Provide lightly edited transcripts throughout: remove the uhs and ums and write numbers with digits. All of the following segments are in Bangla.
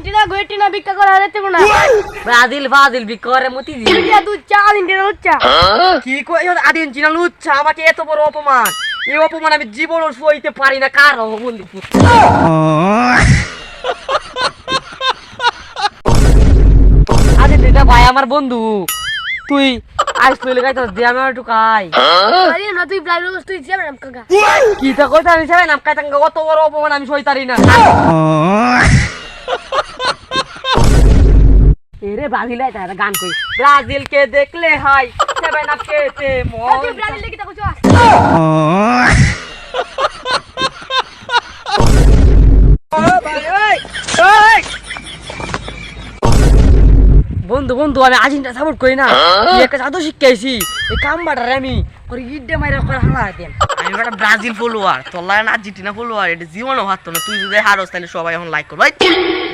আর্জেন্টিনা গোয়েটিনা ভিক্ষা করে হারাতে কোনা ব্রাজিল ভিক্ষা করে মতি দি ইন্ডিয়া দুচ্চা আর্জেন্টিনা উচ্চা কি কই আর্জেন্টিনা লুচ্ছা আমাকে এত বড় অপমান এই অপমান আমি জীবনও সইতে পারি না কার বলি আর্জেন্টিনা ভাই আমার বন্ধু তুই আজ তুই লাগাইতে দে আমি একটু খাই আরে না তুই ব্লাইন্ড বস তুই যাবে না কাকা কি তা কইতা আমি যাই না কাইতা কত বড় অপমান আমি সইতারি না এরে ব্রাজিল আইতা গান কই ব্রাজিল কে দেখলে হাই সেভেন আপ কেতে মন তুই ব্রাজিল দেখি তা কইছো বন্ধু আমি আর্জেন্টিনা সাপোর্ট করি না তুই একটা জাদু শিখাইছি এই কামবাটারে আমি ওর ইডে মাইরা করে হালা দেন আমি একটা ব্রাজিল ফলোয়ার তোর লাগে আর্জেন্টিনা ফলোয়ার এটা জীবনও হারতো না তুই যদি হারস তাহলে সবাই এখন লাইক করবে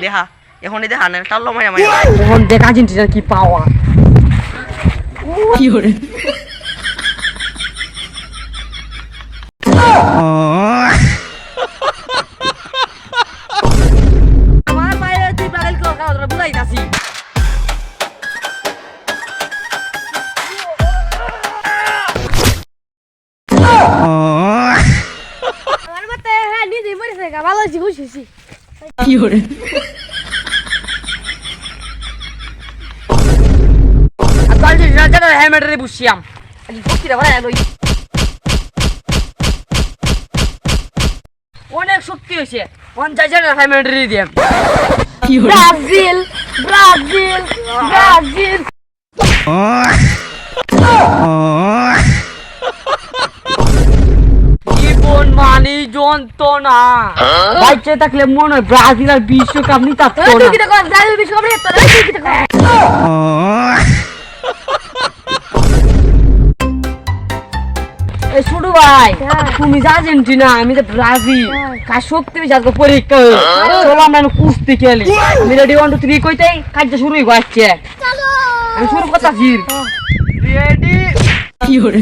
দেখা এখনই দেখা না টাল্লো মাইরা মাইরা এখন দেখ আর্জেন্টিনার কি পাওয়া কি হরে আমার মায়ের তুই ব্রাজিল কে কথা বুঝাই যাচ্ছি আমার মতে হ্যাঁ নিজে মরেছে গা ভালো আছি খুশি কি হরে আর্জেন্টিনা জায়গা হেলমেটে বসিয়াম আজ ফকিরা ভাই লই অনেক শক্তি হইছে 50 জায়গা হেলমেটে দিয়াম কি হরে ব্রাজিল জীবন মানে যন্ত্রণা বাইচে থাকলে মনে হয় ব্রাজিল আর বিশ্বকাপ নিতে পারতো তুই না কি তা কর ব্রাজিল বিশ্বকাপ নিতে তুই কি তা কর এই ছোট ভাই তুমি যে আর্জেন্টিনা আমি যে ব্রাজিল কার শক্তি বেশি আজকে পরীক্ষা চলো আমরা কুস্তি খেলি আমি রেডি 1 2 3 কইতে কাজটা শুরু হয়ে যাচ্ছে চলো আমি শুরু করতেছি রেডি কি হরে